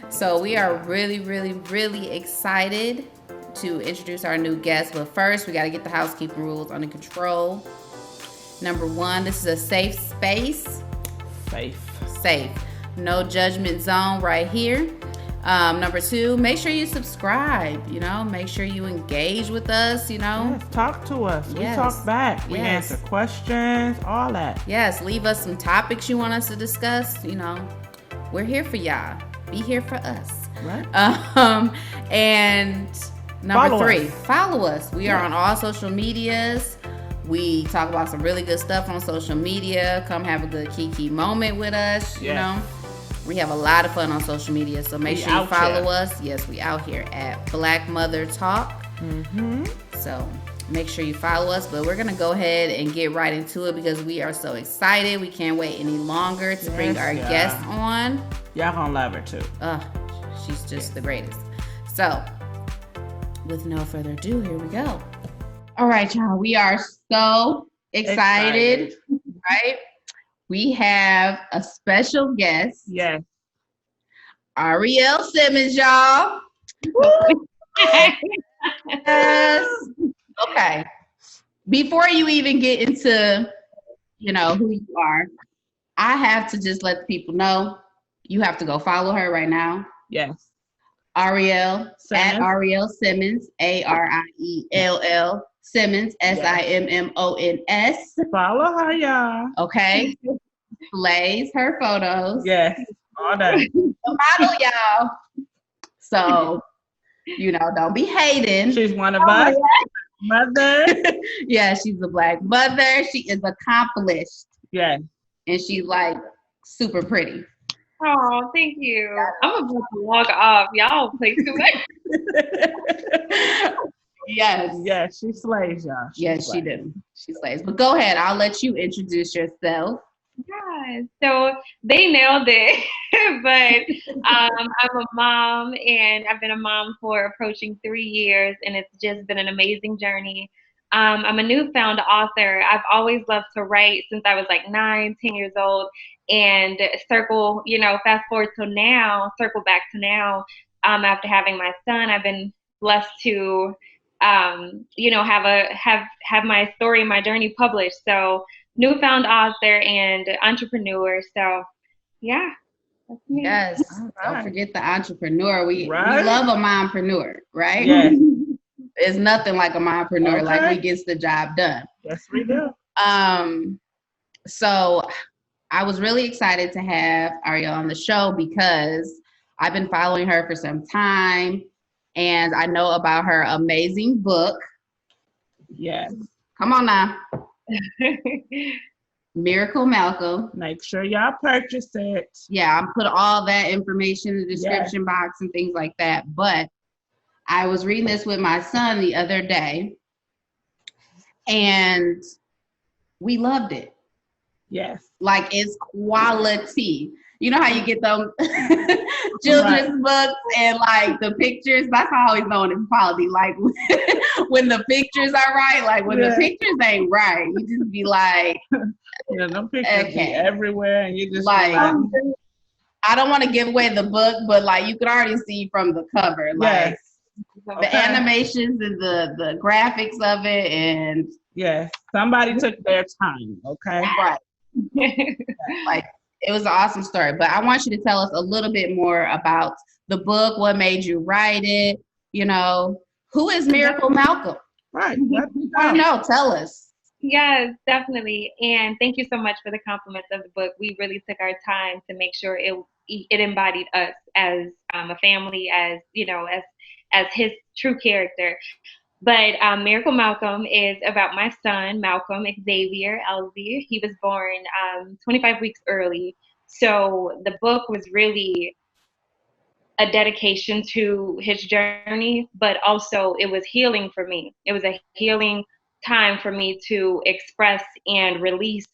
So we are really, really, really excited to introduce our new guest. But first, we got to get the housekeeping rules under control. Number one, this is a safe space. Safe. No judgment zone right here. Number two, make sure you subscribe, make sure you engage with us, Yes, talk to us. Yes. We talk back. We answer questions, all that. Yes, leave us some topics you want us to discuss. We're here for y'all. Be here for us. Right. And number three, follow us. We are on all social medias. We talk about some really good stuff on social media. Come have a good kiki moment with us, you know. We have a lot of fun on social media, so make sure you follow us. Yes, we out here at Black Mother Talk. Mm-hmm. So make sure you follow us, but we're going to go ahead and get right into it because we are so excited. We can't wait any longer to bring our guest on. Y'all gonna love her too. She's just the greatest. So with no further ado, here we go. All right, y'all. We are so excited. Right? We have a special guest. Yes. Ariel Simmons, y'all. Yes. Okay. Before you even get into, who you are, I have to just let the people know you have to go follow her right now. Yes. Ariel Simmons. At Ariel Simmons, Ariell Simmons, Simmons. Follow her, y'all. Okay. Plays her photos. Yes. All day. The model, y'all. So, don't be hating. She's one of us. Mother. Yeah, she's a Black mother. She is accomplished. Yes. And she's like super pretty. Oh, thank you. I'm about to walk off. Y'all play too much. Yes. Yes, she slays, y'all. She do. She slays. But go ahead. I'll let you introduce yourself. Yeah, so they nailed it. But I'm a mom, and I've been a mom for approaching 3 years, and it's just been an amazing journey. I'm a newfound author. I've always loved to write since I was like 9, 10 years old, and fast forward to now, circle back to now, after having my son, I've been blessed to have my story, my journey published. So newfound author and entrepreneur. So yeah, that's me. Yes. Don't forget the entrepreneur. We love a mompreneur, right? Yes. There's nothing like a mompreneur, like we gets the job done. Yes, we do. So I was really excited to have Ariel on the show because I've been following her for some time. And I know about her amazing book. Yes. Come on now. Miracle Malcolm. Make sure y'all purchase it. Yeah, I'll put all that information in the description box and things like that. But I was reading this with my son the other day, and we loved it. Yes. Like, it's quality. You know how you get those children's books and like the pictures? That's how I always know it's quality. Like when the pictures are right, like when the pictures ain't right, you just be like, them pictures be everywhere, and you just like, I don't want to give away the book, but like you could already see from the cover, like the animations and the graphics of it, and somebody took their time. Okay, right, like. It was an awesome story, but I want you to tell us a little bit more about the book. What made you write it? Who is Miracle Malcolm? Right. I know. Tell us. Yes, definitely. And thank you so much for the compliments of the book. We really took our time to make sure it embodied us as a family, as his true character. But Miracle Malcolm is about my son, Malcolm Xavier Elsie. He was born 25 weeks early. So the book was really a dedication to his journey, but also it was healing for me. It was a healing time for me to express and release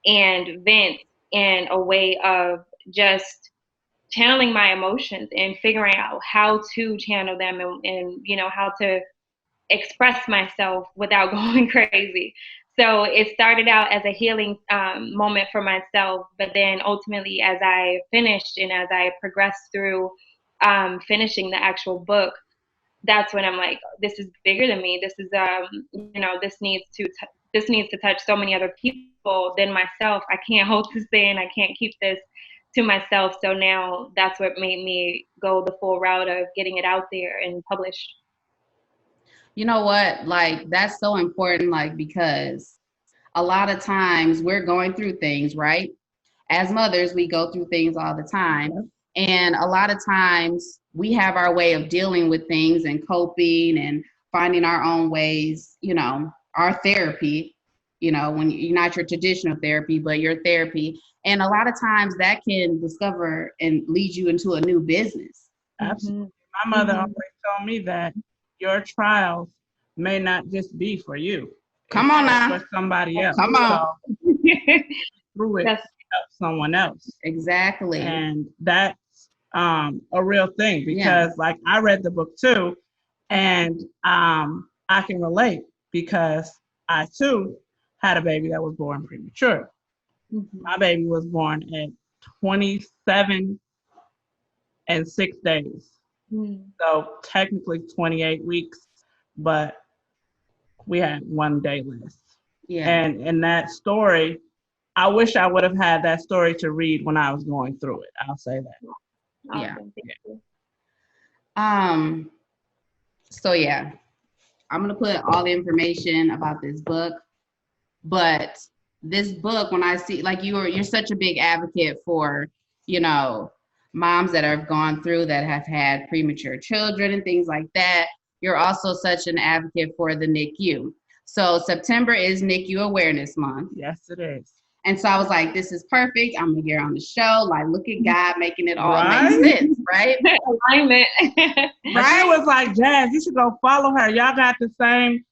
and vent in a way of just channeling my emotions and figuring out how to channel them and how to express myself without going crazy. So it started out as a healing moment for myself, but then ultimately as I finished and as I progressed through finishing the actual book, that's when I'm like, this is bigger than me. This is, this needs to touch so many other people than myself. I can't hold this in. I can't keep this to myself. So now that's what made me go the full route of getting it out there and published. You know what? Like, that's so important, like, because a lot of times we're going through things, right? As mothers, we go through things all the time. And a lot of times we have our way of dealing with things and coping and finding our own ways, our therapy, when you're not your traditional therapy, but your therapy. And a lot of times that can discover and lead you into a new business. Absolutely. My mother always told me that your trials may not just be for you. Come on now. For somebody else. Come on. So, through it, help someone else. Exactly. And that's a real thing, because like, I read the book too, and I can relate, because I too had a baby that was born premature. My baby was born at 27 and 6 days. So technically 28 weeks, but we had 1 day less. Yeah. And in that story, I wish I would have had that story to read when I was going through it. I'll say that. Awesome. Yeah. So yeah, I'm gonna put all the information about this book. But this book, when I see, like, you're such a big advocate for, moms that have gone through, that have had premature children and things like that. You're also such an advocate for the NICU. So September is NICU Awareness Month. Yes, it is. And so I was like, this is perfect. I'm gonna get her on the show. Like, look at God making it all make sense, right? Alignment. Right? She was like, Jazz, you should go follow her. Y'all got the same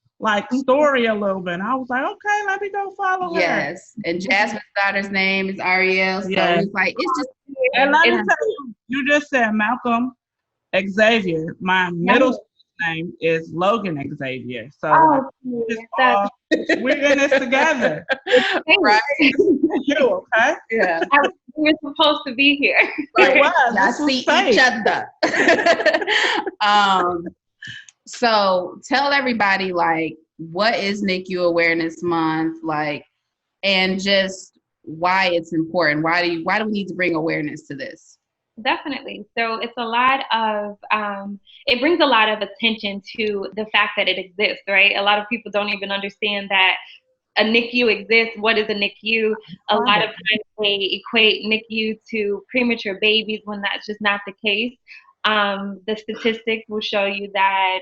story a little bit. And I was like, okay, let me go follow her. Yes. And Jasmine's daughter's name is Ariel. So it's like, it's just. And let me tell you, you just said Malcolm Xavier. My middle school name is Logan Xavier. So we're in this together. Right. You, okay? Yeah. We're supposed to be here. I see each other. So tell everybody, like, what is NICU Awareness Month, like, and just why it's important. Why do we need to bring awareness to this? Definitely. So it's a lot of, it brings a lot of attention to the fact that it exists, right? A lot of people don't even understand that a NICU exists. What is a NICU? A lot of times they equate NICU to premature babies when that's just not the case. The statistics will show you that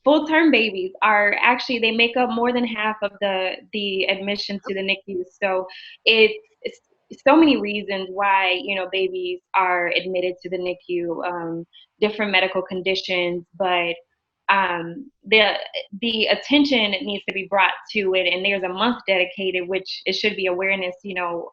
full-term babies are actually, they make up more than half of the admission to the NICU. So it's so many reasons why, babies are admitted to the NICU, different medical conditions, but the attention needs to be brought to it, and there's a month dedicated, which it should be awareness,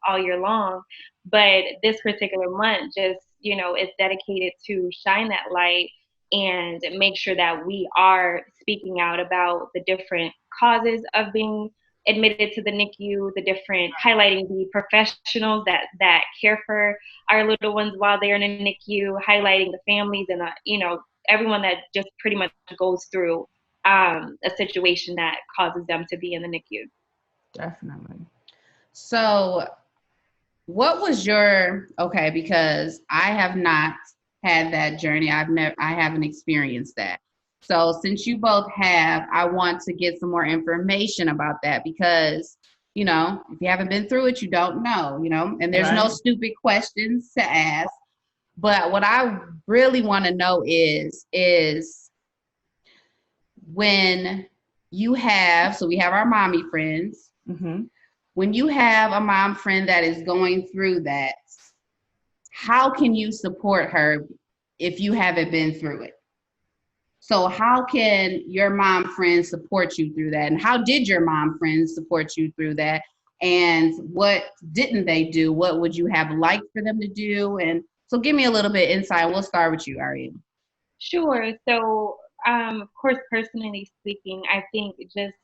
all year long. But this particular month just, is dedicated to shine that light and make sure that we are speaking out about the different causes of being admitted to the NICU, the different, highlighting the professionals that care for our little ones while they're in a NICU, highlighting the families and everyone that just pretty much goes through a situation that causes them to be in the NICU. Definitely. So what was because I have not had that journey. I haven't experienced that. So since you both have, I want to get some more information about that, because, if you haven't been through it, you don't know, and there's no stupid questions to ask. But what I really want to know is when you have, so we have our mommy friends. Mm-hmm. When you have a mom friend that is going through that, how can you support her if you haven't been through it? So how can your mom friends support you through that? And how did your mom friends support you through that? And what didn't they do? What would you have liked for them to do? And so give me a little bit insight. We'll start with you, Ariel. Sure. So, of course, personally speaking, I think just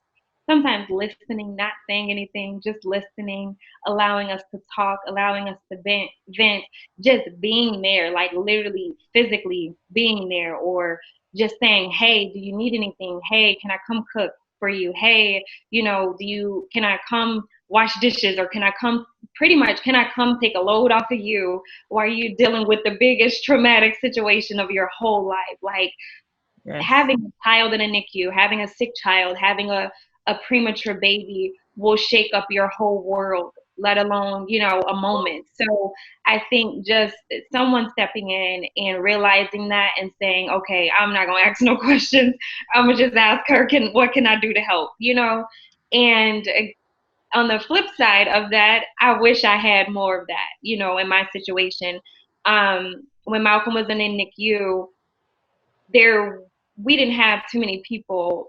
sometimes listening, not saying anything, just listening, allowing us to talk, allowing us to vent, just being there, like literally physically being there, or just saying, hey, do you need anything? Hey, can I come cook for you? Hey, can I come wash dishes, or can I come take a load off of you while you're dealing with the biggest traumatic situation of your whole life? Like, Yes. having a child in a NICU, having a sick child, having a premature baby will shake up your whole world, let alone, a moment. So I think just someone stepping in and realizing that and saying, okay, I'm not going to ask no questions. I'm going to just ask her, what can I do to help, And on the flip side of that, I wish I had more of that, in my situation. When Malcolm was in the NICU, we didn't have too many people,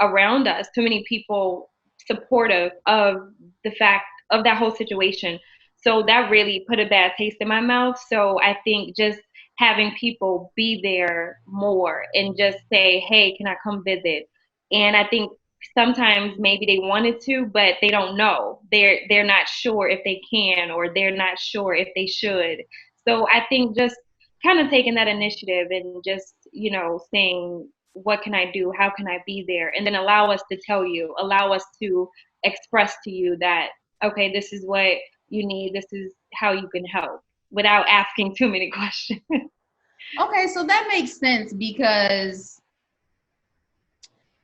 around us, too many people supportive of the fact of that whole situation. So that really put a bad taste in my mouth. So I think just having people be there more and just say, hey, can I come visit? And I think sometimes maybe they wanted to, but they don't know. They're not sure if they can, or they're not sure if they should. So I think just kind of taking that initiative and just, saying, what can I do? How can I be there? And then allow us to express to you that, okay, this is what you need. This is how you can help, without asking too many questions. Okay, so that makes sense, because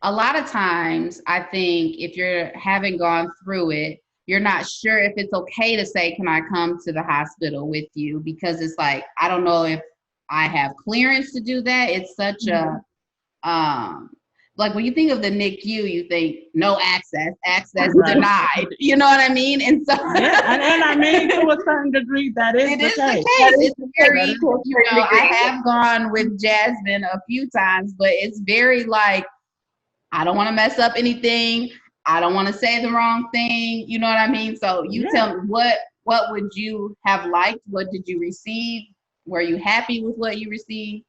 a lot of times I think if you're having gone through it, you're not sure if it's okay to say, can I come to the hospital with you? Because it's like, I don't know if I have clearance to do that. It's such a, like when you think of the NICU, you think no access right. Denied. You know what I mean? And so, and I mean, to a certain degree, that is the case. It's very, I have gone with Jasmine a few times, but it's very like, I don't want to mess up anything. I don't want to say the wrong thing. You know what I mean? So you tell me, what would you have liked? What did you receive? Were you happy with what you received?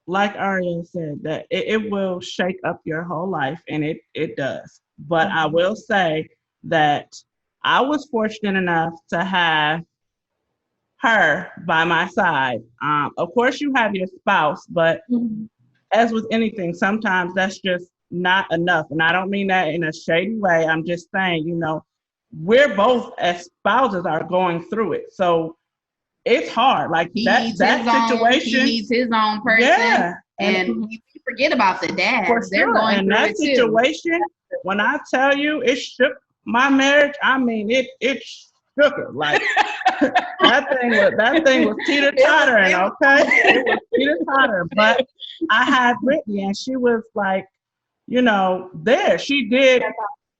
Like Ariel said, that it will shake up your whole life, and it does. But I will say that I was fortunate enough to have her by my side. Of course, you have your spouse, but as with anything, sometimes that's just not enough. And I don't mean that in a shady way. I'm just saying, we're both as spouses are going through it. So it's hard. Like that situation. He needs his own person. Yeah. And you forget about the dad. For sure. And that situation, when I tell you it shook my marriage, I mean it shook it. Like that thing was teeter-tottering, okay? It was teeter-tottering. But I had Brittany, and she was like, there. She did.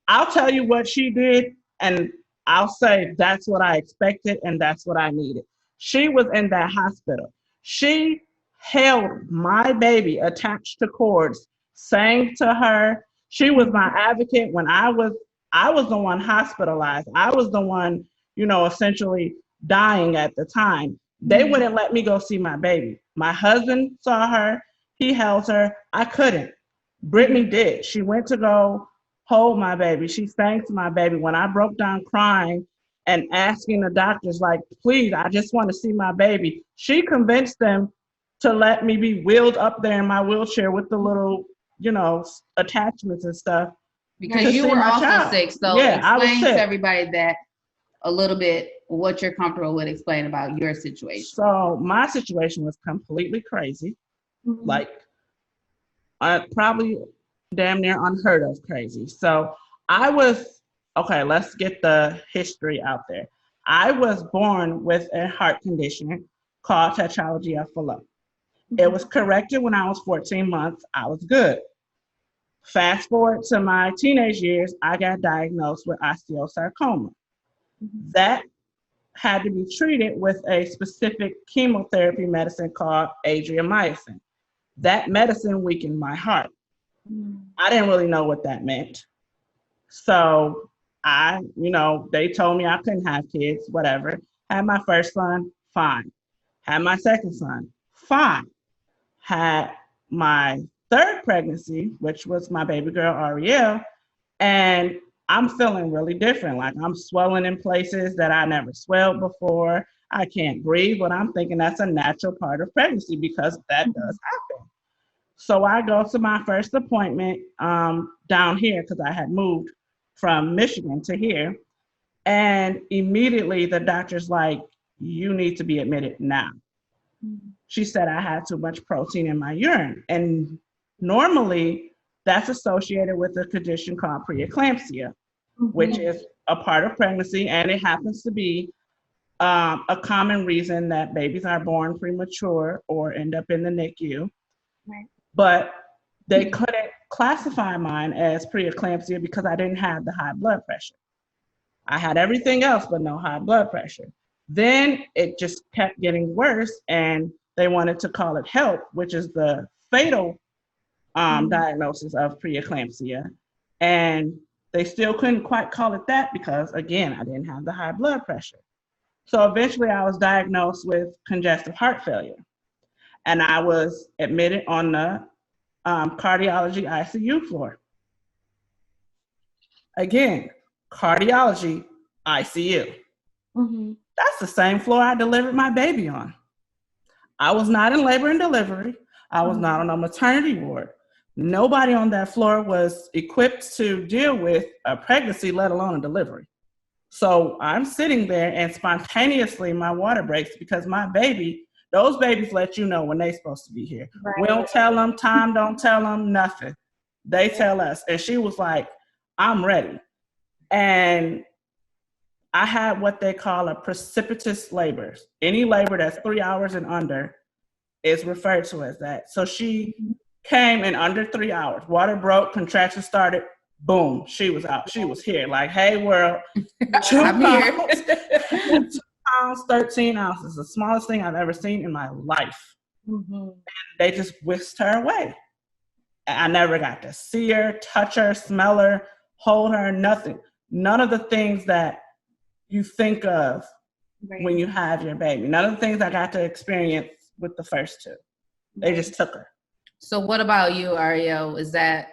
I'll tell you what she did, and I'll say that's what I expected and that's what I needed. She was in that hospital. She held my baby attached to cords, sang to her. She was my advocate when I was the one hospitalized. I was the one, essentially dying at the time. They wouldn't let me go see my baby. My husband saw her. He held her. I couldn't. Brittany did. She went to go hold my baby. She sang to my baby. When I broke down crying and asking the doctors, like, please, I just want to see my baby, she convinced them to let me be wheeled up there in my wheelchair with the little, attachments and stuff. Because you were also sick. So explain to everybody that a little bit what you're comfortable with explaining about your situation. So my situation was completely crazy. Like, probably damn near unheard of crazy. So let's get the history out there. I was born with a heart condition called tetralogy of Fallot. It was corrected when I was 14 months. I was good. Fast forward to my teenage years, I got diagnosed with osteosarcoma. That had to be treated with a specific chemotherapy medicine called adriamycin. That medicine weakened my heart. I didn't really know what that meant. So they told me I couldn't have kids, whatever. Had my first son, fine. Had my second son, fine. Had my third pregnancy, which was my baby girl, Ariel, and I'm feeling really different. Like I'm swelling in places that I never swelled before. I can't breathe, but I'm thinking that's a natural part of pregnancy because that does happen. So I go to my first appointment down here because I had moved from Michigan to here. And immediately the doctor's like, you need to be admitted now. She said I had too much protein in my urine. And normally that's associated with a condition called preeclampsia, which is a part of pregnancy. And it happens to be a common reason that babies are born premature or end up in the NICU. Right. But they couldn't classify mine as preeclampsia because I didn't have the high blood pressure. I had everything else, but no high blood pressure. Then it just kept getting worse, and they wanted to call it HELP, which is the fatal diagnosis of preeclampsia. And they still couldn't quite call it that because, again, I didn't have the high blood pressure. So eventually I was diagnosed with congestive heart failure. And I was admitted on the cardiology ICU floor. Again, cardiology ICU. That's the same floor I delivered my baby on. I was not in labor and delivery. I was not on a maternity ward. Nobody on that floor was equipped to deal with a pregnancy, let alone a delivery. So I'm sitting there and spontaneously my water breaks because my baby, those babies let you know when they're supposed to be here. Right. We don't tell them, time don't tell them, nothing. They tell us. And she was like, I'm ready. And I had what they call a precipitous labor. Any labor that's 3 hours and under is referred to as that. So she came in under 3 hours. Water broke, contraction started, boom, she was out. She was here. Like, hey, world, 2 pounds, 2 pounds, 13 ounces, the smallest thing I've ever seen in my life. And they just whisked her away. I never got to see her, touch her, smell her, hold her, nothing. None of the things that you think of when you have your baby. None of the things I got to experience with the first two. They just took her. So what about you, Ariel? Is that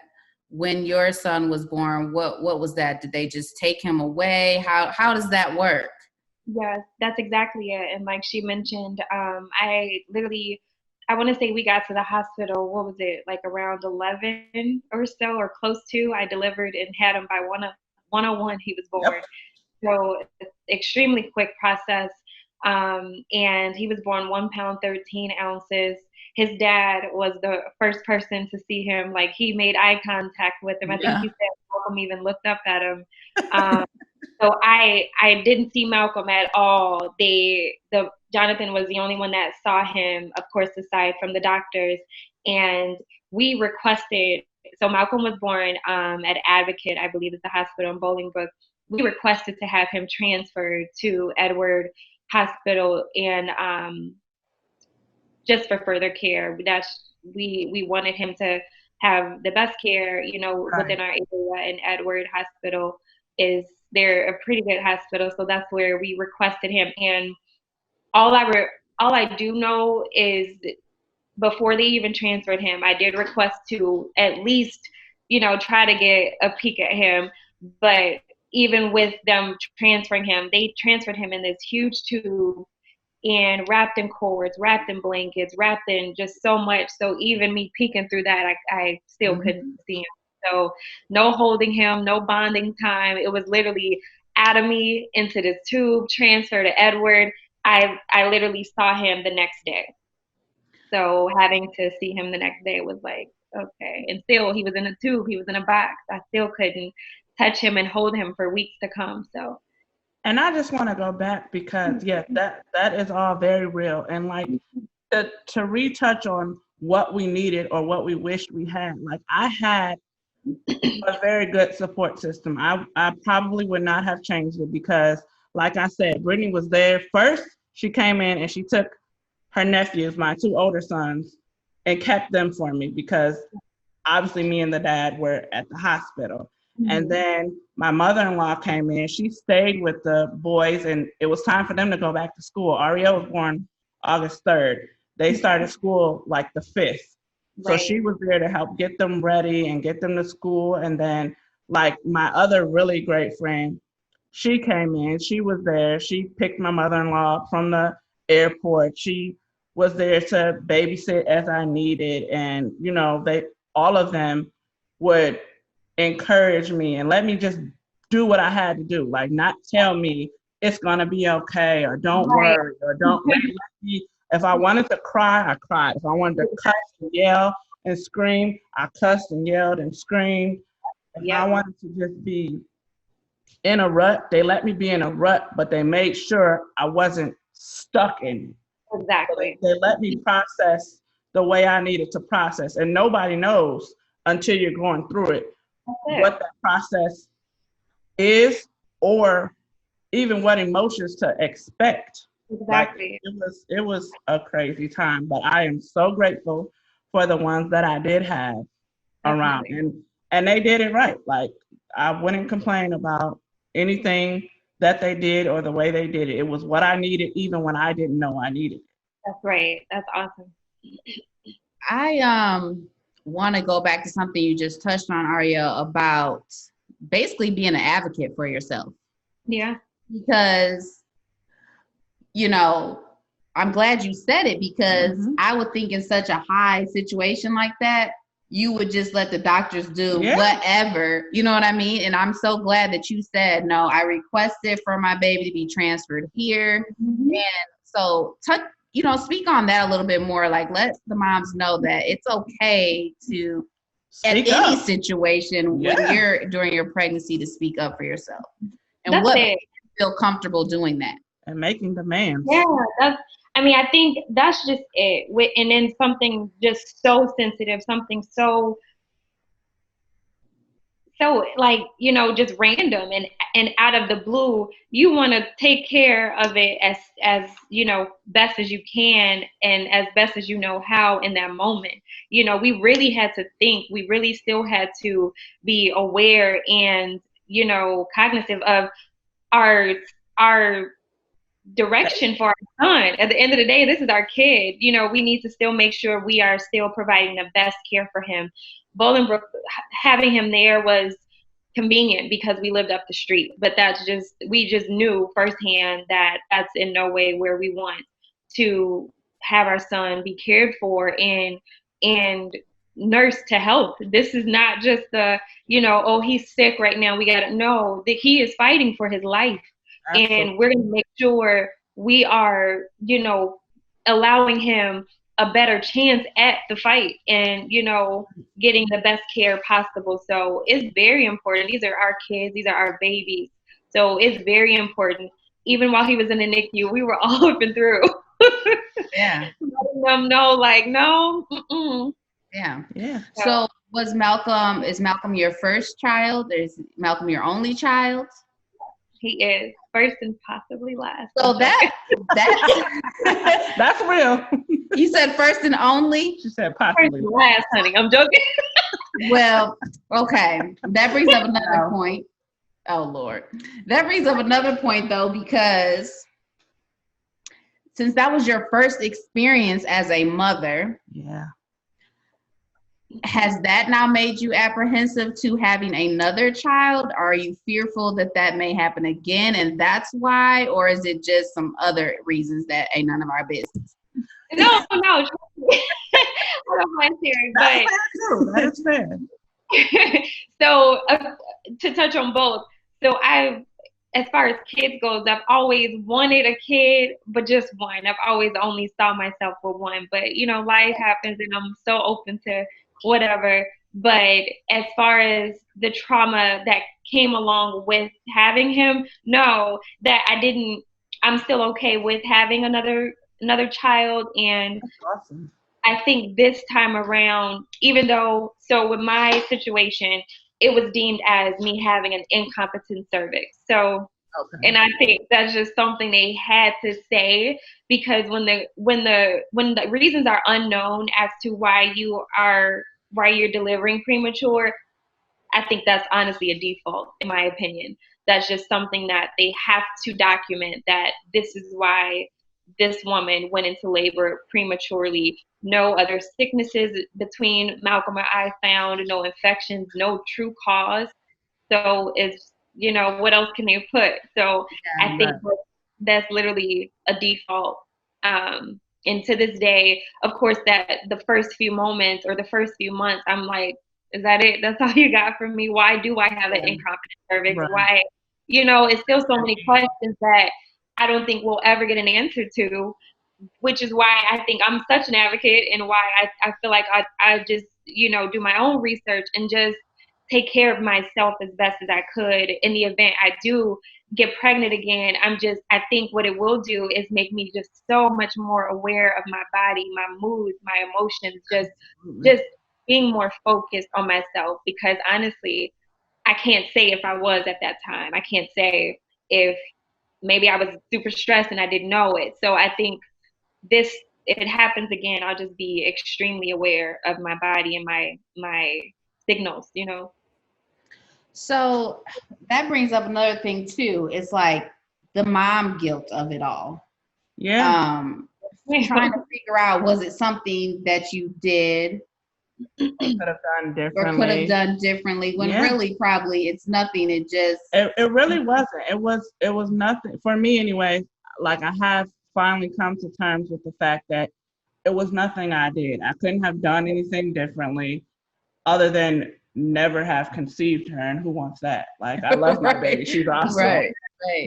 when your son was born, what was that? Did they just take him away? How does that work? Yes, that's exactly it. And like she mentioned, I want to say we got to the hospital, what was it, like around 11 or so, or close to. I delivered and had him by 101, he was born. Yep. So it's extremely quick process. And he was born 1 pound, 13 ounces. His dad was the first person to see him. Like, he made eye contact with him. I think he said Malcolm even looked up at him. So I didn't see Malcolm at all. Jonathan was the only one that saw him, of course, aside from the doctors. And we requested, so Malcolm was born at Advocate, I believe is the hospital in Bolingbrook. We requested to have him transferred to Edward Hospital and just for further care. We wanted him to have the best care, within our area, and Edward Hospital they're a pretty good hospital, so that's where we requested him. And all I do know is before they even transferred him, I did request to at least, try to get a peek at him. But even with them transferring him, they transferred him in this huge tube and wrapped in cords, wrapped in blankets, wrapped in just so much. So even me peeking through that, I still couldn't see him. So no holding him, no bonding time. It was literally out of me into this tube, transfer to Edward. I literally saw him the next day. So having to see him the next day was like, okay. And still, he was in a tube, he was in a box. I still couldn't touch him and hold him for weeks to come. So. And I just want to go back because, that is all very real. And like to retouch on what we needed or what we wished we had. Like, I had a very good support system. I probably would not have changed it because, like I said, Brittany was there first. She came in and she took her nephews, my 2 older sons, and kept them for me because obviously me and the dad were at the hospital. And then my mother-in-law came in. She stayed with the boys, and it was time for them to go back to school. Ariel was born August 3rd. They started school like the 5th. So she was there to help get them ready and get them to school. And then like my other really great friend, she came in, she was there. She picked my mother-in-law up from the airport. She was there to babysit as I needed. And, you know, all of them would encourage me and let me just do what I had to do. Like not tell me it's gonna be okay or don't worry or don't let me. If I wanted to cry, I cried. If I wanted to cuss and yell and scream, I cussed and yelled and screamed. If I wanted to just be in a rut, they let me be in a rut, but they made sure I wasn't stuck in it. Exactly. So they let me process the way I needed to process. And nobody knows until you're going through it what that process is or even what emotions to expect. Exactly. Like, it was a crazy time, but I am so grateful for the ones that I did have around, and they did it right. Like I wouldn't complain about anything that they did or the way they did it. It was what I needed, even when I didn't know I needed it. That's right. That's awesome. I want to go back to something you just touched on, Ariel, about basically being an advocate for yourself. Yeah. Because, you know, I'm glad you said it, because I would think in such a high situation like that, you would just let the doctors do whatever, you know what I mean? And I'm so glad that you said, no, I requested for my baby to be transferred here. And so, speak on that a little bit more. Like, let the moms know that it's okay to, speak at any situation when you're during your pregnancy, to speak up for yourself. And what makes you feel comfortable doing that? And making demands. Yeah, I think that's just it. And then something just so sensitive, something so like, just random and out of the blue, you want to take care of it as best as you can and as best as you know how in that moment. We really had to think. We really still had to be aware and cognizant of our direction for our son. At the end of the day, this is our kid. We need to still make sure we are still providing the best care for him. Bolingbrook, having him there was convenient because we lived up the street, but we just knew firsthand that that's in no way where we want to have our son be cared for and nursed to health. This is not just he's sick right now, we gotta know that he is fighting for his life. Absolutely. And we're going to make sure we are, allowing him a better chance at the fight and, getting the best care possible. So it's very important. These are our kids. These are our babies. So it's very important. Even while he was in the NICU, we were all up and through. Yeah. Letting them know, like, no. Yeah. Yeah. So is Malcolm your first child? Is Malcolm your only child? He is first and possibly last. So that's that's real. You said first and only? She said possibly last, honey. I'm joking. Well, okay. That brings up another point. Oh Lord. That brings up another point though, because since that was your first experience as a mother, has that now made you apprehensive to having another child? Are you fearful that may happen again and that's why? Or is it just some other reasons that ain't none of our business? No. I don't mind sharing, but that's fair. So to touch on both, so as far as kids goes, I've always wanted a kid, but just one. I've always only saw myself with one, but life happens and I'm so open to whatever. But as far as the trauma that came along with having him, no, that I'm still okay with having another child. And that's awesome. I think this time around, even though, so with my situation, it was deemed as me having an incompetent cervix. So, and I think that's just something they had to say, because when the reasons are unknown as to why you're delivering premature, I think that's honestly a default, in my opinion. That's just something that they have to document, that this is why this woman went into labor prematurely. No other sicknesses between Malcolm and I found, no infections, no true cause. So it's, what else can they put? So I think that's literally a default. And to this day, of course, that the first few moments or the first few months, I'm like, is that it? That's all you got from me? Why do I have an incompetent cervix? Right. Why, it's still so many questions that I don't think we'll ever get an answer to, which is why I think I'm such an advocate and why I feel like I just, do my own research and just take care of myself as best as I could. In the event I do get pregnant again, I think what it will do is make me just so much more aware of my body, my moods, my emotions, just being more focused on myself, because honestly, I can't say if I was at that time. I can't say if maybe I was super stressed and I didn't know it. So I think if it happens again, I'll just be extremely aware of my body and my signals, So that brings up another thing too. It's like the mom guilt of it all. Yeah. Trying to figure out, was it something that you did could have done differently, when really probably it's nothing. It really wasn't. It was nothing for me anyway. Like, I have finally come to terms with the fact that it was nothing I did. I couldn't have done anything differently other than never have conceived her, and who wants that? Like, I love my baby. She's awesome. Right.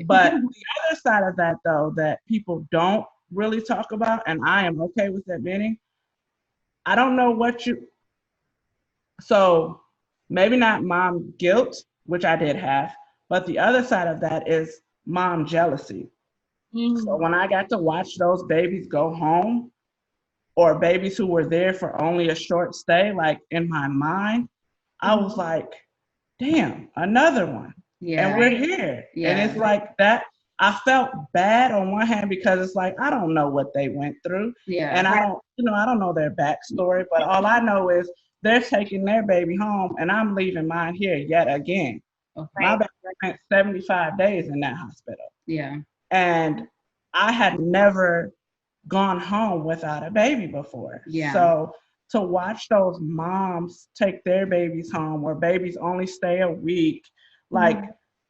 But the other side of that, though, that people don't really talk about, and I am okay with admitting, I don't know so maybe not mom guilt, which I did have, but the other side of that is mom jealousy. So when I got to watch those babies go home, or babies who were there for only a short stay, like, in my mind, I was like, damn, another one. Yeah. And we're here. Yeah. And it's like that. I felt bad on one hand because it's like, I don't know what they went through. Yeah. And I don't know their backstory, but all I know is they're taking their baby home and I'm leaving mine here yet again. Okay. My baby spent 75 days in that hospital. Yeah. And I had never gone home without a baby before. Yeah. So to watch those moms take their babies home, where babies only stay a week, like,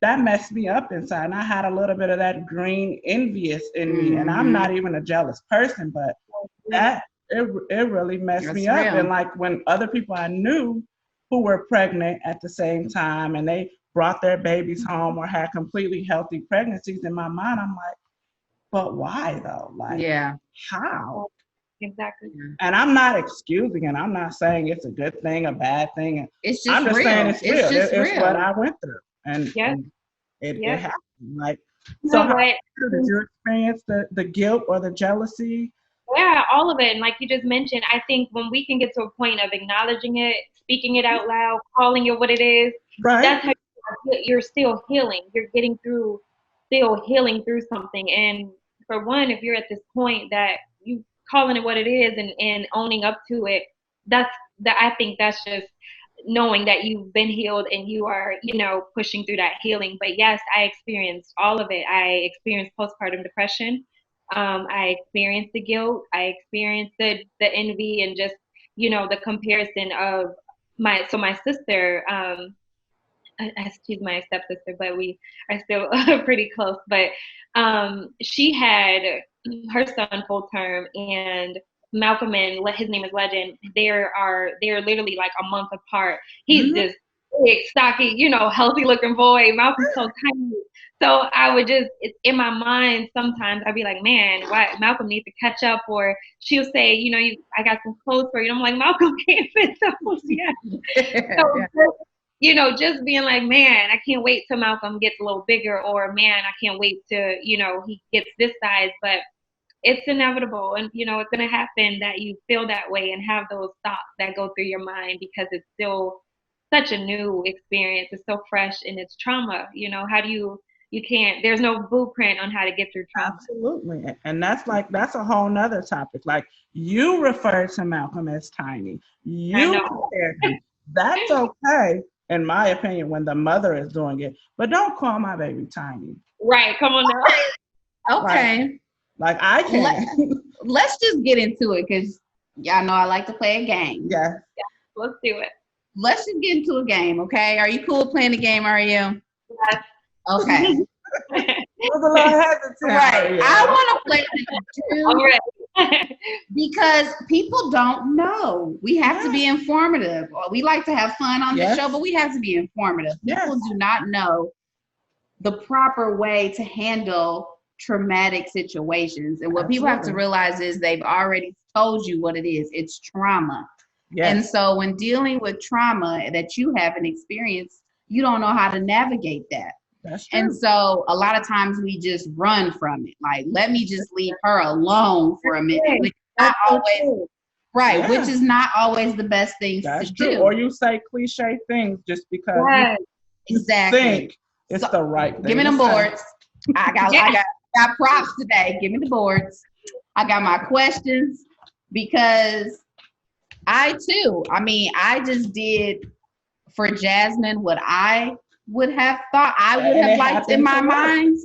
that messed me up inside. And I had a little bit of that green envious in me. And I'm not even a jealous person, but it really messed me up. And like, when other people I knew who were pregnant at the same time and they brought their babies home or had completely healthy pregnancies, in my mind, I'm like, but why though? Like, how? Exactly. And I'm not excusing it. I'm not saying it's a good thing, a bad thing. It's just I'm just real. saying it's real. Just it's real. what I went through. And it happened. Like, so did you experience the guilt or the jealousy? Yeah, all of it. And like you just mentioned, I think when we can get to a point of acknowledging it, speaking it out loud, calling it what it is, that's how you're still healing. You're still healing through something. And for one, if you're at this point that you calling it what it is and owning up to it, I think that's just knowing that you've been healed and you are, pushing through that healing. But yes, I experienced all of it. I experienced postpartum depression. I experienced the guilt. I experienced the envy and just, the comparison of my sister, she's my stepsister, but we are still pretty close. But she had her son full term, and Malcolm, and his name is Legend, they're literally like a month apart. He's this big, stocky, healthy looking boy. Malcolm's so tiny. So I would just, in my mind, sometimes I'd be like, man, why Malcolm needs to catch up. Or she'll say, I got some clothes for you. I'm like, Malcolm can't fit those yet. So, just being like, man, I can't wait till Malcolm gets a little bigger, or man, I can't wait to, he gets this size. But it's inevitable, and it's going to happen that you feel that way and have those thoughts that go through your mind, because it's still such a new experience. It's so fresh, and it's trauma. How do you can't, there's no blueprint on how to get through trauma. Absolutely. And that's a whole nother topic. Like, you refer to Malcolm as tiny. You compare him. That's okay, in my opinion, when the mother is doing it. But don't call my baby tiny. Right. Come on now. Okay. Like I can't. Let's just get into it because y'all know I like to play a game. Yeah. Let's do it. Let's just get into a game, okay? Are you cool playing the game, Ariel? Yes. Okay. Was a little hesitant. Right. Yeah. I want to play the I'm two ready. because people don't know. We have to be informative. We like to have fun on the show, but we have to be informative. People do not know the proper way to handle traumatic situations. And what people have to realize is they've already told you what it is. It's trauma. Yes. And so when dealing with trauma that you haven't experienced, you don't know how to navigate that. That's true. And so a lot of times we just run from it. Like, let me just leave her alone for a minute. Which is not always, right, which is not always the best thing to do. Or you say cliche things just because you think it's the right thing. Give me them boards. I got props today. Give me the boards. I got my questions because I just did for Jasmine what I would have thought I would have liked in my mind.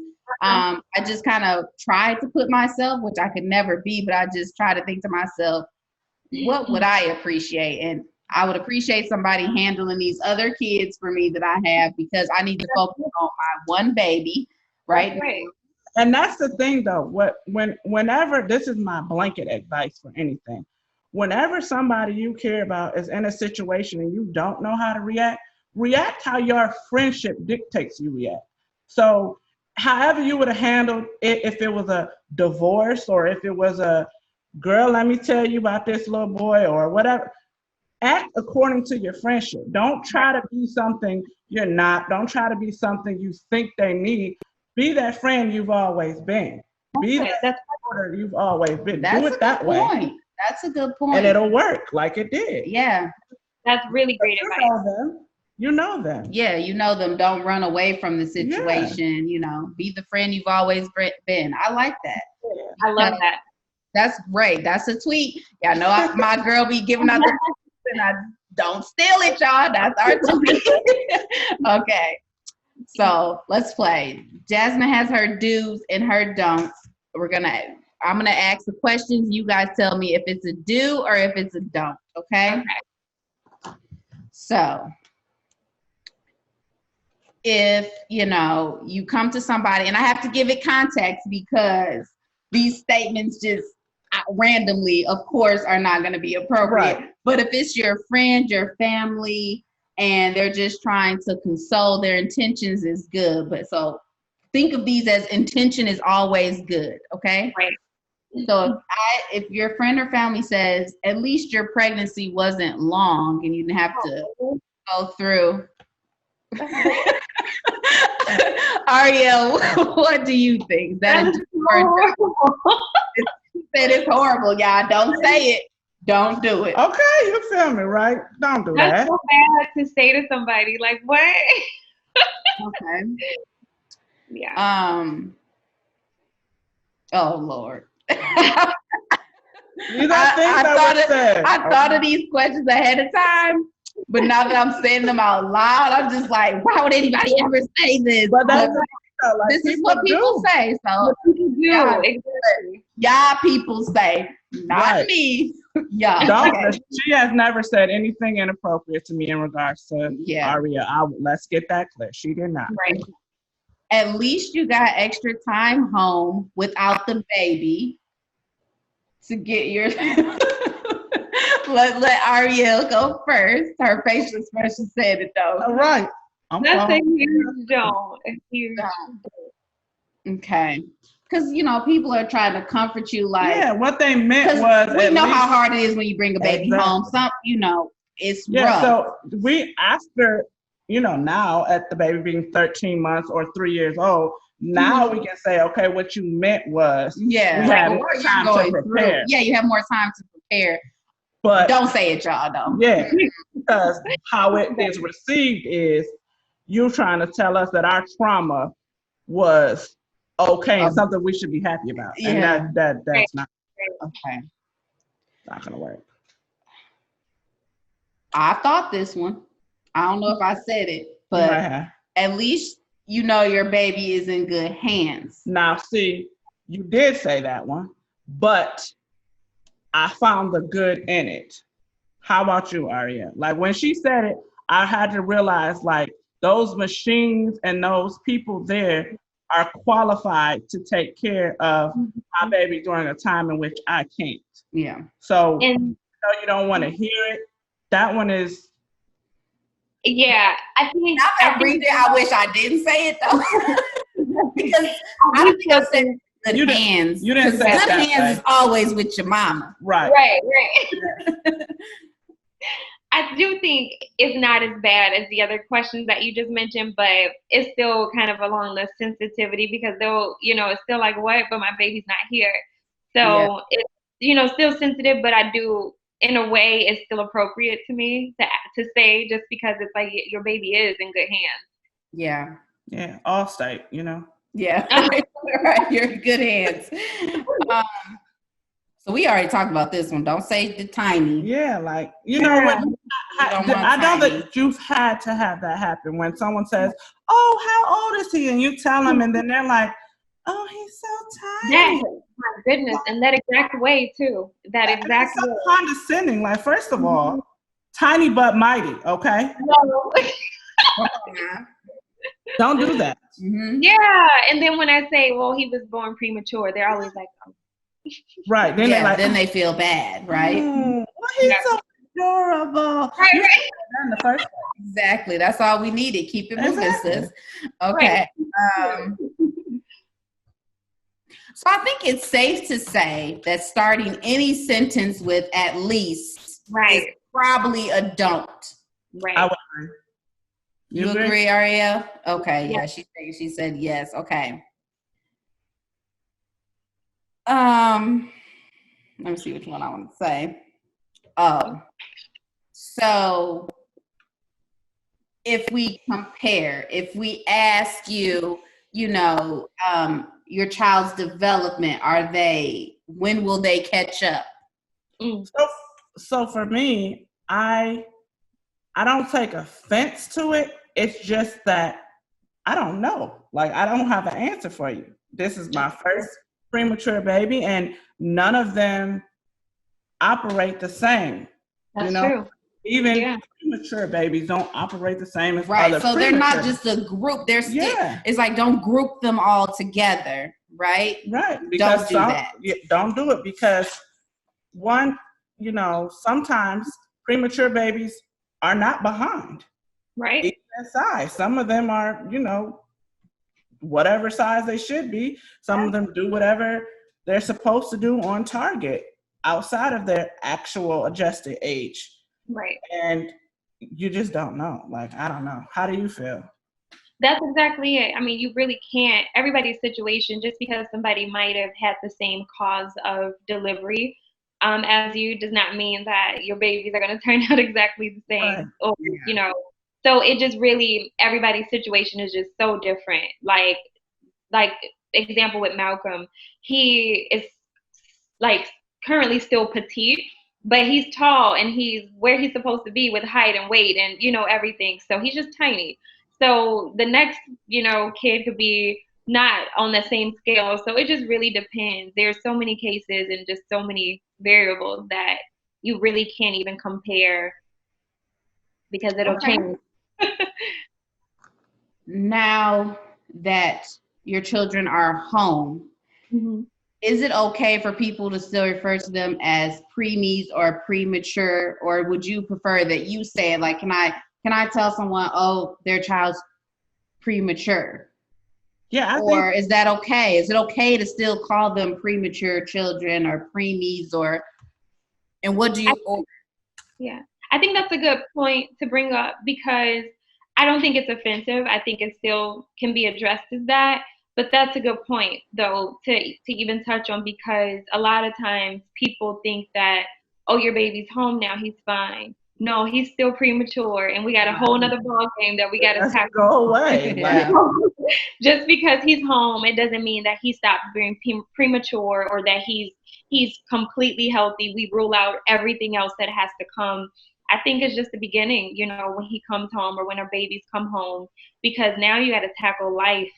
I just kind of tried to put myself, which I could never be, but I just try to think to myself, what would I appreciate? And I would appreciate somebody handling these other kids for me that I have because I need to focus on my one baby, right? And that's the thing though, whenever, this is my blanket advice for anything, whenever somebody you care about is in a situation and you don't know how to react how your friendship dictates you react. So however you would have handled it if it was a divorce or if it was a girl, let me tell you about this little boy or whatever, act according to your friendship. Don't try to be something you're not. Don't try to be something you think they need. Be that friend you've always been. Be that supporter you've always been. Do it that way. That's a good point. And it'll work like it did. Yeah. That's really great advice. You know them. Yeah, you know them. Don't run away from the situation. You know, be the friend you've always been. I like that. I love that. That's great. That's a tweet. Y'all know my girl be giving out the and I don't steal it, y'all. That's our tweet. Okay. So let's play. Jasmine has her do's and her don'ts. I'm gonna ask the questions. You guys tell me if it's a do or if it's a don't. Okay. So if you come to somebody, and I have to give it context because these statements just randomly, of course, are not going to be appropriate. Right. But if it's your friend, your family, and they're just trying to console, their intentions is good. But so think of these as intention is always good. Okay. Right. So if your friend or family says, at least your pregnancy wasn't long and you didn't have to go through. Ariel, what do you think? That is horrible. Said it's horrible, y'all. Don't say it. Don't do it. Okay, you feel me, right? Don't do that. That's so bad to say to somebody. Like, what? Okay. Yeah. Oh Lord. I thought of these questions ahead of time, but now that I'm saying them out loud, I'm just like, why would anybody ever say this? But this is what people say. So y'all people say, not me. Yeah. She has never said anything inappropriate to me in regards to Aria. Let's get that clear. She did not. Right. At least you got extra time home without the baby to get your. let Ariel go first. Her facial expression said it though. All right. That's a huge don't. A huge don't. Okay. Because, people are trying to comfort you like. Yeah, what they meant was. We know how hard it is when you bring a baby home. It's rough. So we, after, now at the baby being 13 months or 3 years old, now we can say, okay, what you meant was. Yeah. We have more time to prepare. Yeah, you have more time to prepare. But don't say it, y'all, though. Yeah, because how it is received is you trying to tell us that our trauma was okay and something we should be happy about. Yeah. And that's not okay. Not gonna work. I thought this one. I don't know if I said it, but at least your baby is in good hands. Now see, you did say that one, but I found the good in it. How about you, Ariel? Like when she said it, I had to realize like those machines and those people there are qualified to take care of my baby during a time in which I can't. Yeah. So And you don't want to hear it. That one is. yeah, I think. Now I read it. I wish I didn't say it though, because I don't think I said good hands. You didn't say good that hands is always with your mama. Right. Right. I do think it's not as bad as the other questions that you just mentioned, but it's still kind of along the sensitivity because they'll, it's still like, what? But my baby's not here. So it's, still sensitive, but I do, in a way, it's still appropriate to me to say just because it's like your baby is in good hands. Yeah. Yeah. All state, Yeah. Right. You're in good hands. So we already talked about this one. Don't say the tiny. Yeah, like I know that you've had to have that happen when someone says, "Oh, how old is he?" and you tell them, and then they're like, "Oh, he's so tiny." My goodness, and that exact way too. That exact way. So condescending. Like, first of all, tiny but mighty. Okay. No. Don't do that. Mm-hmm. Yeah, and then when I say, "Well, he was born premature," they're always like, "Oh." Right. Then then they feel bad, right? Well, he's so adorable. Right. In the first place. Exactly. That's all we needed. Keep it moving, sis. Okay. Right. So I think it's safe to say that starting any sentence with at least is probably a don't. Right. I would agree. You agree, Ariel? Okay. Yeah. She said yes. Okay. Let me see which one I want to say. So if we compare, if we ask you, your child's development, when will they catch up? So for me, I don't take offense to it. It's just that I don't know. Like, I don't have an answer for you. This is my first premature baby, and none of them operate the same. That's true. Even premature babies don't operate the same as right. other So premature. They're not just a group. They're still. It's like don't group them all together, right? Right. Because don't do that. Don't do it because one, sometimes premature babies are not behind. Right. Even in size. Some of them are, whatever size they should be. Some of them do whatever they're supposed to do on target outside of their actual adjusted age. Right. And you just don't know. Like, I don't know. How do you feel? That's exactly it. I mean, you really can't, everybody's situation, just because somebody might have had the same cause of delivery as you, does not mean that your babies are going to turn out exactly the same. Right. Or, so it just really, everybody's situation is just so different. Like example with Malcolm, he is like currently still petite, but he's tall and he's where he's supposed to be with height and weight and, everything. So he's just tiny. So the next, kid could be not on the same scale. So it just really depends. There's so many cases and just so many variables that you really can't even compare because it'll change. Now that your children are home, is it okay for people to still refer to them as preemies or premature, or would you prefer that you say it? Like, can I tell someone, oh, their child's premature? Yeah. Or is that okay? Is it okay to still call them premature children or preemies and what do you? I think that's a good point to bring up because I don't think it's offensive. I think it still can be addressed as that. But that's a good point, though, to even touch on, because a lot of times people think that, oh, your baby's home now, he's fine. No, he's still premature, and we got a whole nother ball game that we got to tackle. Go away. Just because he's home, it doesn't mean that he stopped being premature or that he's completely healthy. We rule out everything else that has to come. I think it's just the beginning, when he comes home or when our babies come home, because now you got to tackle life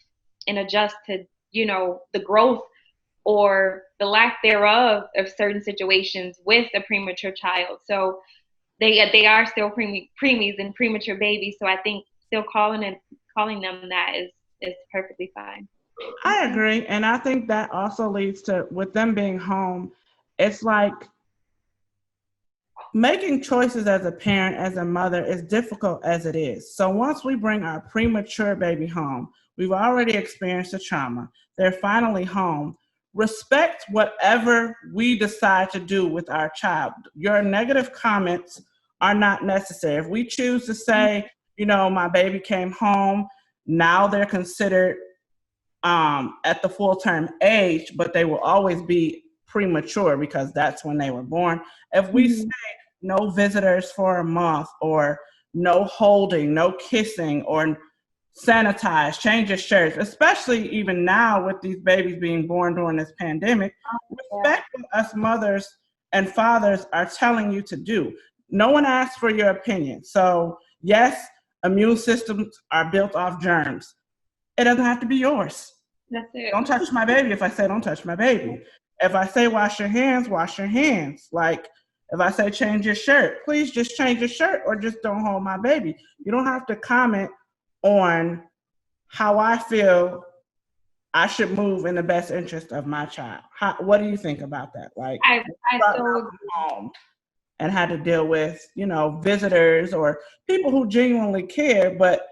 and adjust to, the growth or the lack thereof of certain situations with a premature child. So they are still preemies and premature babies. So I think still calling them that is perfectly fine. I agree. And I think that also leads to, with them being home, it's like making choices as a parent, as a mother, is difficult as it is. So once we bring our premature baby home, we've already experienced the trauma. They're finally home. Respect whatever we decide to do with our child. Your negative comments are not necessary. If we choose to say, my baby came home, now they're considered at the full term age, but they will always be premature because that's when they were born. If we say no visitors for a month, or no holding, no kissing, or sanitize, change your shirts, especially even now with these babies being born during this pandemic, respect what us mothers and fathers are telling you to do. No one asks for your opinion. So yes, immune systems are built off germs. It doesn't have to be yours. That's it. Don't touch my baby if I say don't touch my baby. If I say wash your hands, wash your hands. Like, if I say change your shirt, please just change your shirt, or just don't hold my baby. You don't have to comment on how I feel I should move in the best interest of my child. What do you think about that? Like, I so home and had to deal with, visitors or people who genuinely care, but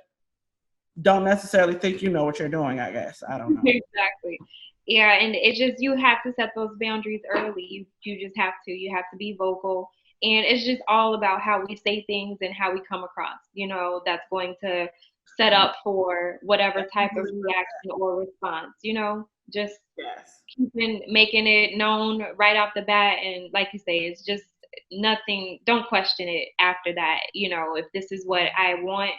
don't necessarily think you know what you're doing, I guess. I don't know. Exactly. Yeah, and it just, you have to set those boundaries early. You just have to. You have to be vocal. And it's just all about how we say things and how we come across. That's going to set up for whatever type of reaction or response. Just making it known right off the bat. And like you say, it's just nothing. Don't question it after that. If this is what I want,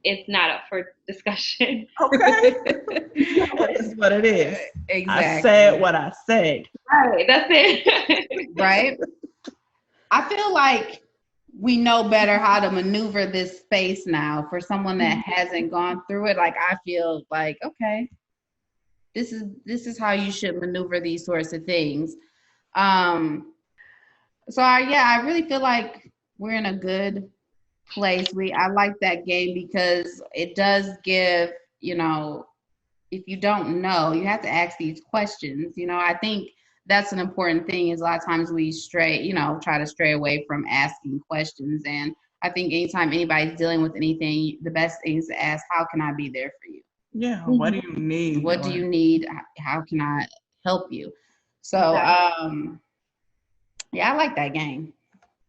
it's not up for discussion. Okay. It is what it is. Exactly. I said what I said. Right. That's it. Right. I feel like we know better how to maneuver this space now for someone that hasn't gone through it. Like, I feel like, okay, this is how you should maneuver these sorts of things. I really feel like we're in a good place. I like that game because it does give, if you don't know, you have to ask these questions. I think that's an important thing, is a lot of times we try to stray away from asking questions. And I think anytime anybody's dealing with anything, the best thing is to ask, how can I be there for you? Yeah. What do you need? What do you need? How can I help you? So, I like that game.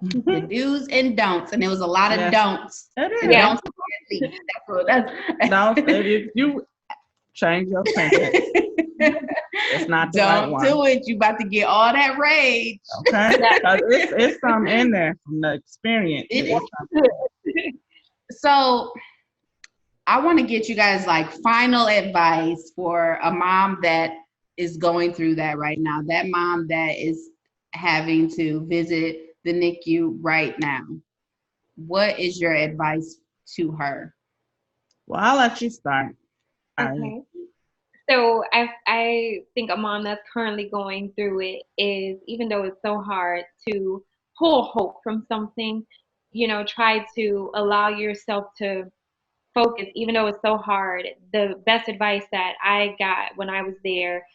The do's and don'ts, and there was a lot of don'ts. It is. Don'ts. You change your sentence. It's not the right one. Don't do it. You about to get all that rage. Okay, it's some in there from the experience. So, I want to get you guys like final advice for a mom that is going through that right now. That mom that is having to visit the NICU right now. What is your advice to her? Well, I'll let you start. Okay. So I think a mom that's currently going through it is, even though it's so hard to pull hope from something, try to allow yourself to focus, even though it's so hard. The best advice that I got when I was there,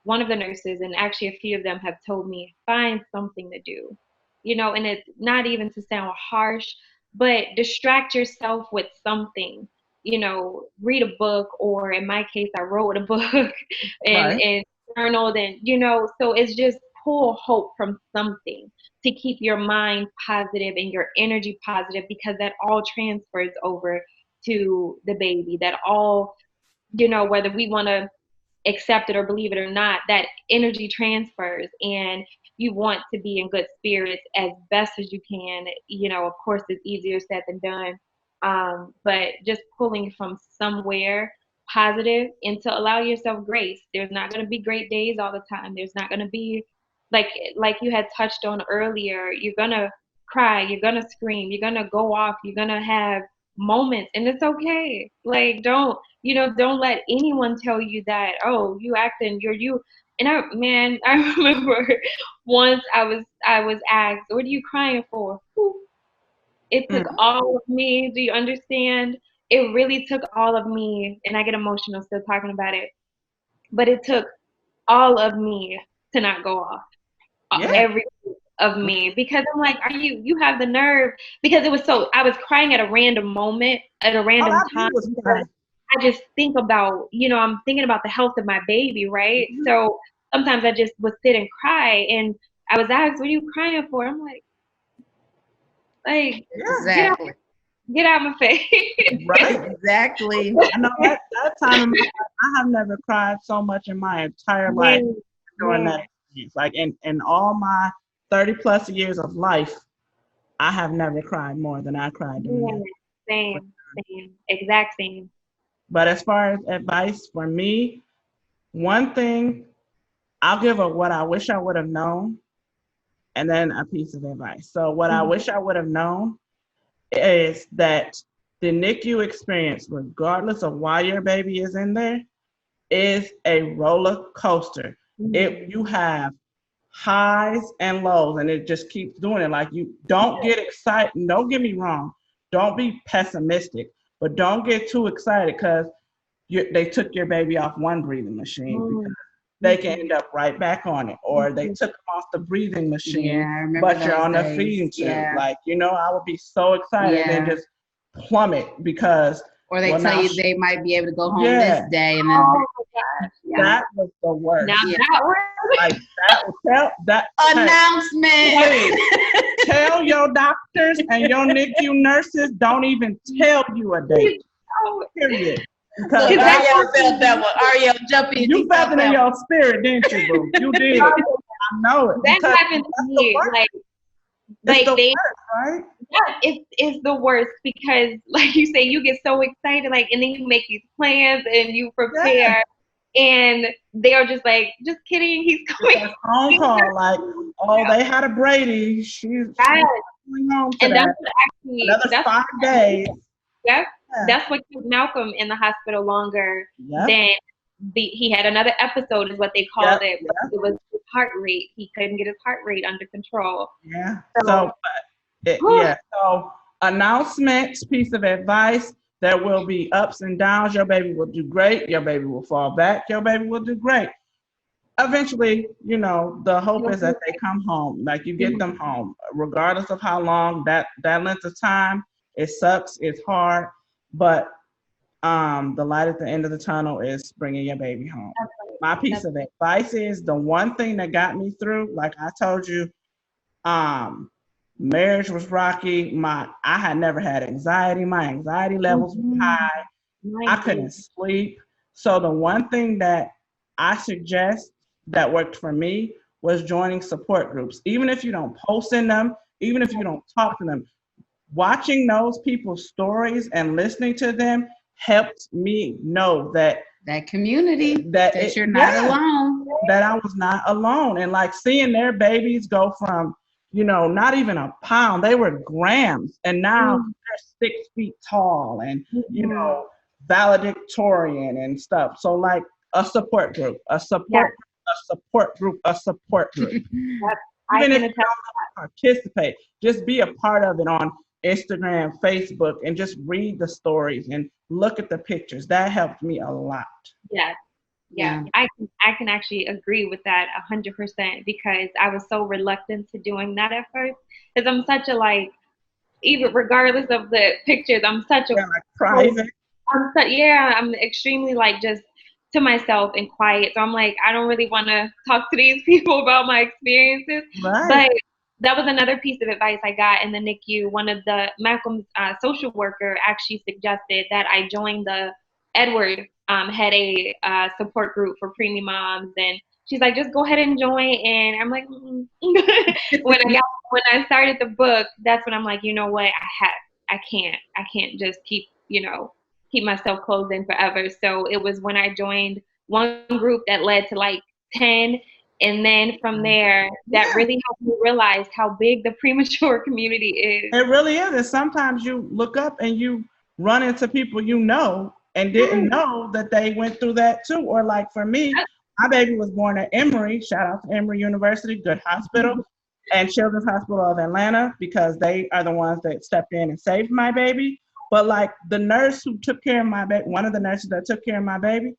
one of the nurses, and actually a few of them, have told me, find something to do. And it's not even to sound harsh, but distract yourself with something. Read a book, or in my case, I wrote a book and journaled, and so it's just pull hope from something to keep your mind positive and your energy positive, because that all transfers over to the baby. That all, whether we want to accept it or believe it or not, that energy transfers, and you want to be in good spirits as best as you can. Of course, it's easier said than done, but just pulling from somewhere positive, and to allow yourself grace. There's not going to be great days all the time. There's not going to be, like you had touched on earlier, you're going to cry, you're going to scream, you're going to go off, you're going to have moments, and it's okay. Like, don't let anyone tell you that, oh, you acting, And I remember once I was asked, "What are you crying for?" Whew. It took all of me. Do you understand? It really took all of me, and I get emotional still talking about it. But it took all of me to not go off. Every of me, because I'm like, you have the nerve, because I was crying at a random moment, at a random time. I just think about, I'm thinking about the health of my baby, right? Mm-hmm. So sometimes I just would sit and cry, and I was asked, "What are you crying for?" I'm like, exactly. Get out my face. Right, exactly. I know that time in my life, I have never cried so much in my entire life during that experience. Like in all my 30 plus years of life, I have never cried more than I cried during that. Same, exact same. But as far as advice for me, one thing, I'll give what I wish I would have known, and then a piece of advice. So what I wish I would have known is that the NICU experience, regardless of why your baby is in there, is a roller coaster. You have highs and lows, and it just keeps doing it. Like, you don't get excited. Don't get me wrong. Don't be pessimistic, but don't get too excited because they took your baby off one breathing machine. Because they can end up right back on it, or they took them off the breathing machine, but you're on the feeding tube. Like, I would be so excited and then just plummet because. Or they tell you they might be able to go home this day, and then that was the worst. Now that was like that announcement. Tell your doctors and your NICU nurses, don't even tell you a date. Period. Because Ariel felt that one. Ariel, jump in. You felt it in your spirit, didn't you, boo? You did. I know it. That happened to me. Like they, right? Yeah, it's the worst because, like you say, you get so excited, like, and then you make these plans and you prepare, and they are just like, "Just kidding, he's coming." Phone call, like, "Oh, they had a Brady. She's going home today. And that's what actually another 5 days." Yep. That's what kept Malcolm in the hospital longer than he had another episode, is what they called it. It was his heart rate. He couldn't get his heart rate under control. Yeah. So announcements, piece of advice. There will be ups and downs. Your baby will do great. Your baby will fall back. Your baby will do great. Eventually, the hope is that they come home. Like, you get them home, regardless of how long that length of time. It sucks. It's hard, but the light at the end of the tunnel is bringing your baby home. My piece of advice is, the one thing that got me through, like I told you, marriage was rocky. I had never had anxiety. My anxiety levels were high. I couldn't sleep. So the one thing that I suggest that worked for me was joining support groups. Even if you don't post in them, even if you don't talk to them, watching those people's stories and listening to them helped me know that community, that you're not alone, that I was not alone. And like, seeing their babies go from, not even a pound, they were grams, and now they're 6 feet tall and, valedictorian and stuff. So, like, a support group. Even if you don't participate, just be a part of it on Instagram, Facebook, and just read the stories and look at the pictures. That helped me a lot. Yeah. I can actually agree with that 100%, because I was so reluctant to doing that at first, because I'm such a, even regardless of the pictures, I'm such a private. I'm extremely just to myself and quiet. So I'm like, I don't really want to talk to these people about my experiences. Right. But that was another piece of advice I got in the NICU. One of Malcolm's social worker actually suggested that I join Edward had a support group for preemie moms, and she's like, just go ahead and join. And I'm like, when I started the book, that's when I'm like, you know what, I can't just keep myself closed in forever. So it was when I joined one group that led to 10. And then from there, that really helped me realize how big the premature community is. It really is. And sometimes you look up and you run into people and didn't know that they went through that too. Or for me, my baby was born at Emory. Shout out to Emory University, good hospital, and Children's Hospital of Atlanta, because they are the ones that stepped in and saved my baby. But like the nurse who took care of my baby, one of the nurses that took care of my baby,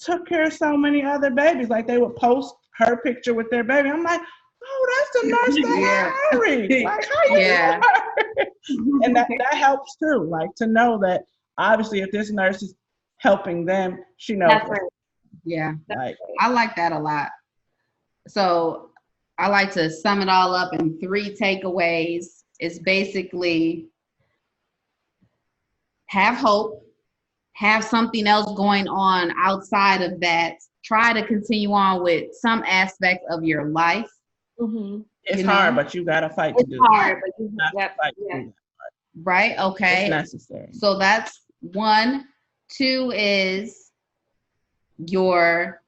took care of so many other babies. Like they would post her picture with their baby. I'm like, oh, that's the nurse that I married. Like, how you know her? And that helps too. Like to know that obviously if this nurse is helping them, she knows. That's right. Yeah, Like, I like that a lot. So I like to sum it all up in 3 takeaways. It's basically have hope, have something else going on outside of that. Try to continue on with some aspect of your life. Mm-hmm. It's hard, but you gotta fight to do it. It's hard, but you have to fight. Yeah. Right? Okay. It's necessary. So that's 1. 2 is your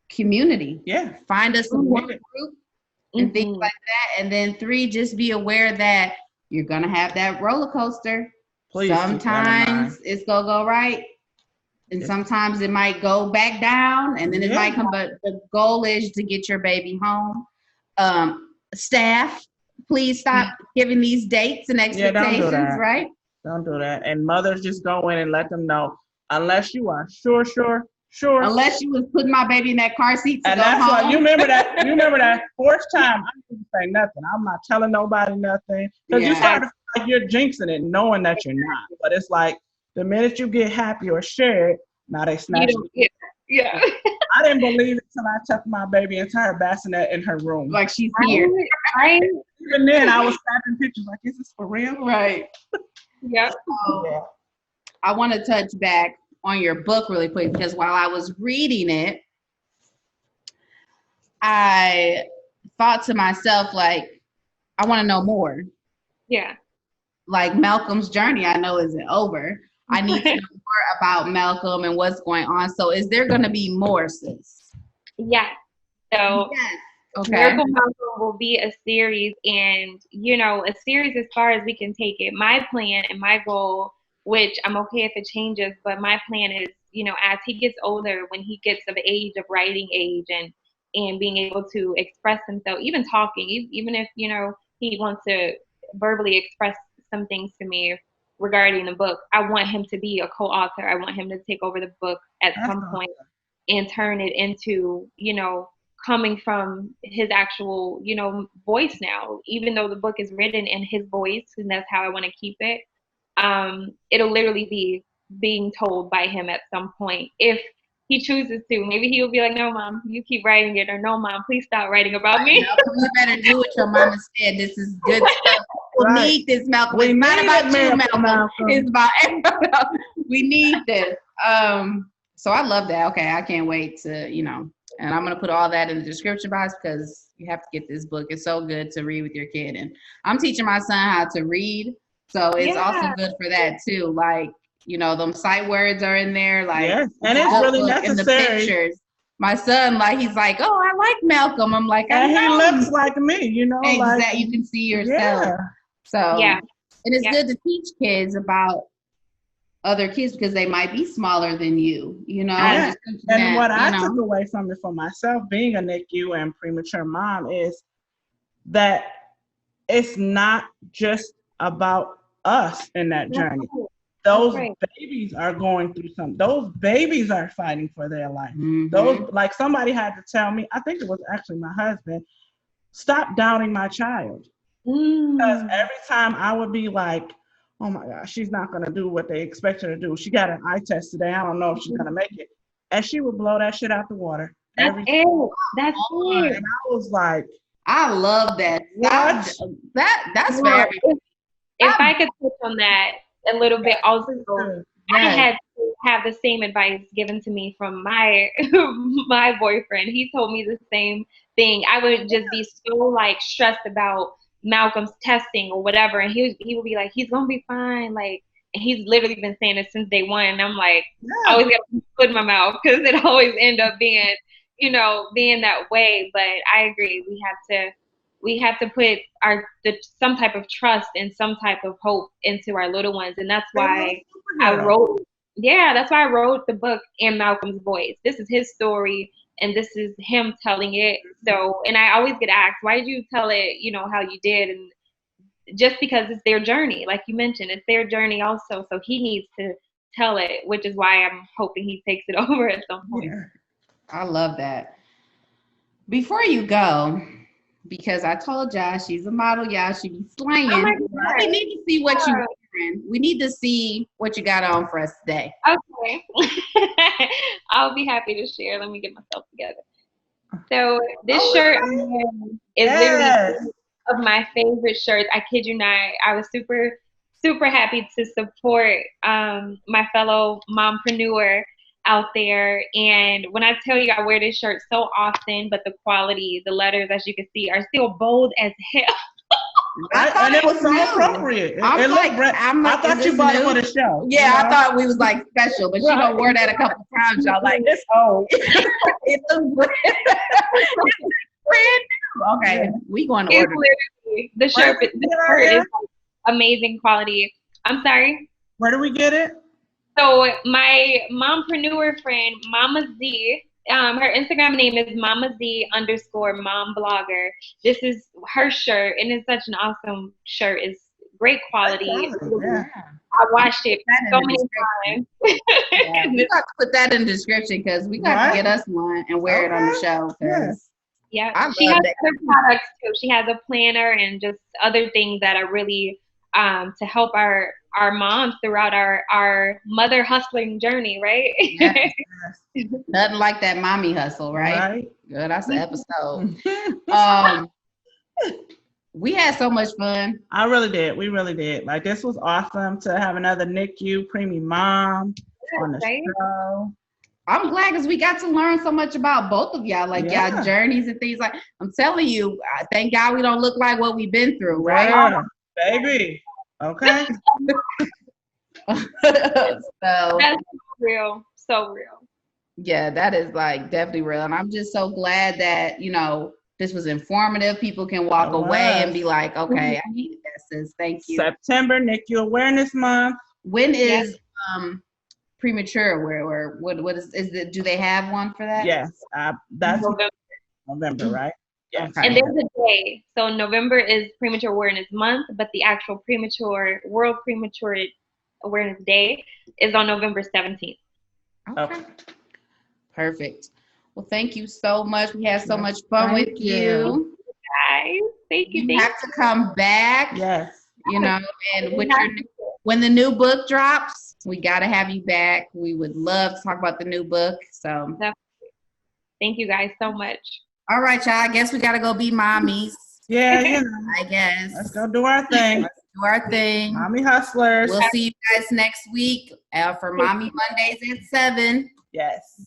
community. Yeah. Find a support group and things like that. And then 3, just be aware that you're gonna have that roller coaster. Please. Sometimes it's gonna go right, and sometimes it might go back down, and then it might come. But the goal is to get your baby home. Staff, please stop giving these dates and expectations. Don't do that. Right? Don't do that. And mothers, just go in and let them know, unless you are sure. Unless you was putting my baby in that car seat to and go that's home. why you remember that fourth time. I didn't say nothing. I'm not telling nobody nothing, because you start to feel like you're jinxing it, knowing that you're not. But it's like the minute you get happy or share it, now they snatch it. Yeah. I didn't believe it till I took my baby entire bassinet in her room. Like she's here. Right. Even then, I was snapping pictures like, is this for real? Right. Yep. So, I want to touch back on your book really quick, because while I was reading it, I thought to myself, like, I want to know more. Yeah. Like Malcolm's journey, I know isn't over. I need to know more about Malcolm and what's going on. So is there going to be more, sis? Yes. So Okay. Miracle Malcolm will be a series, and, a series as far as we can take it. My plan and my goal, which I'm okay if it changes, but my plan is, as he gets older, when he gets of age, of writing age, and being able to express himself, even talking, even if, he wants to verbally express some things to me regarding the book, I want him to be a co-author. I want him to take over the book at some point and turn it into, coming from his actual, voice now, even though the book is written in his voice, and that's how I want to keep it. It'll literally be being told by him at some point, if he chooses to. Maybe he'll be like, no, Mom, you keep writing it, or no, Mom, please stop writing about me. You better do what your mama said. This is good stuff. We need this, Malcolm. It's not about you, Malcolm. It's about everybody else. We need this. So I love that. Okay, I can't wait to, and I'm going to put all that in the description box, because you have to get this book. It's so good to read with your kid. And I'm teaching my son how to read. So it's also good for that too. Like, them sight words are in there. Like, and it's really necessary. In the pictures. My son, like, he's like, oh, I like Malcolm. I'm like, and he looks like me, Exactly. Like, you can see yourself. Yeah. So, and it's good to teach kids about other kids, because they might be smaller than you, And what I took away from it for myself, being a NICU and premature mom, is that it's not just about us in that journey. Those babies are going through something. Those babies are fighting for their life. Those, like, somebody had to tell me, I think it was actually my husband, stop doubting my child. Because every time I would be like, oh my gosh, she's not going to do what they expect her to do. She got an eye test today. I don't know if she's going to make it. And she would blow that shit out the water. That's it. And I was like, I love that. That's for everybody. If I could touch on that a little bit also, I had to have the same advice given to me from my my boyfriend. He told me the same thing. I would just be so like stressed about Malcolm's testing or whatever, and he would be like, he's gonna be fine, like, and he's literally been saying it since day one, and I'm like, I always got to put in my mouth, because it always end up being that way. But I agree, we have to put some type of trust and some type of hope into our little ones, and that's why I wrote Yeah, that's why I wrote the book in Malcolm's voice. This is his story, and this is him telling it. So, and I always get asked, why did you tell it, how you did? And just because it's their journey, like you mentioned, it's their journey also. So he needs to tell it, which is why I'm hoping he takes it over at some point. Yeah. I love that. Before you go, because I told y'all she's a model, y'all, she be slaying. Oh my We God. need to see what you wearing. We need to see what you got on for us today. Okay. I'll be happy to share. Let me get myself together. So this shirt is literally of my favorite shirts. I kid you not. I was super, super happy to support my fellow mompreneur out there. And when I tell you I wear this shirt so often, but the quality, the letters, as you can see, are still bold as hell. And it was so appropriate. I thought you bought it for the show. Yeah, I thought we was like special, but she gonna wear that a couple times. Y'all like this old. It looks brand new. Okay, we going to order. The shirt is like amazing quality. I'm sorry. Where do we get it? So my mompreneur friend, Mama Z, her Instagram name is Mama Z_mom_blogger. This is her shirt, and it's such an awesome shirt. It's great quality. Yeah. I watched it so many times. Yeah, we got to put that in the description because we got to get us one and wear it on the show. Yeah, she has other products too. She has a planner and just other things that are really to help our moms throughout our mother hustling journey, right? Yes. Nothing like that mommy hustle, right? Good, that's the episode. We had so much fun. I really did. We really did. Like, this was awesome to have another NICU preemie mom on the show. I'm glad because we got to learn so much about both of y'all, like y'all journeys and things. Like, I'm telling you, thank God we don't look like what we've been through, right? Yeah, baby. Okay. So that's real, so real. Yeah, that is like definitely real. And I'm just so glad that, this was informative. People can walk away and be like, okay, I needed that, sis. Thank you. September, NICU Awareness Month. When is premature? Where what is it? Do they have one for that? Yes, that's November, right? Yes. And there's a day. So November is Premature Awareness Month, but the actual World Premature Awareness Day is on November 17th. Okay. Perfect. Well, thank you so much. We had so much fun with you. Guys, thank you. You have to come back. Yes. And when the new book drops, we got to have you back. We would love to talk about the new book. So thank you guys so much. All right, y'all. I guess we got to go be mommies. Yeah, I guess. Let's go do our thing. Mommy hustlers. We'll see you guys next week for Mommy Mondays at 7. Yes.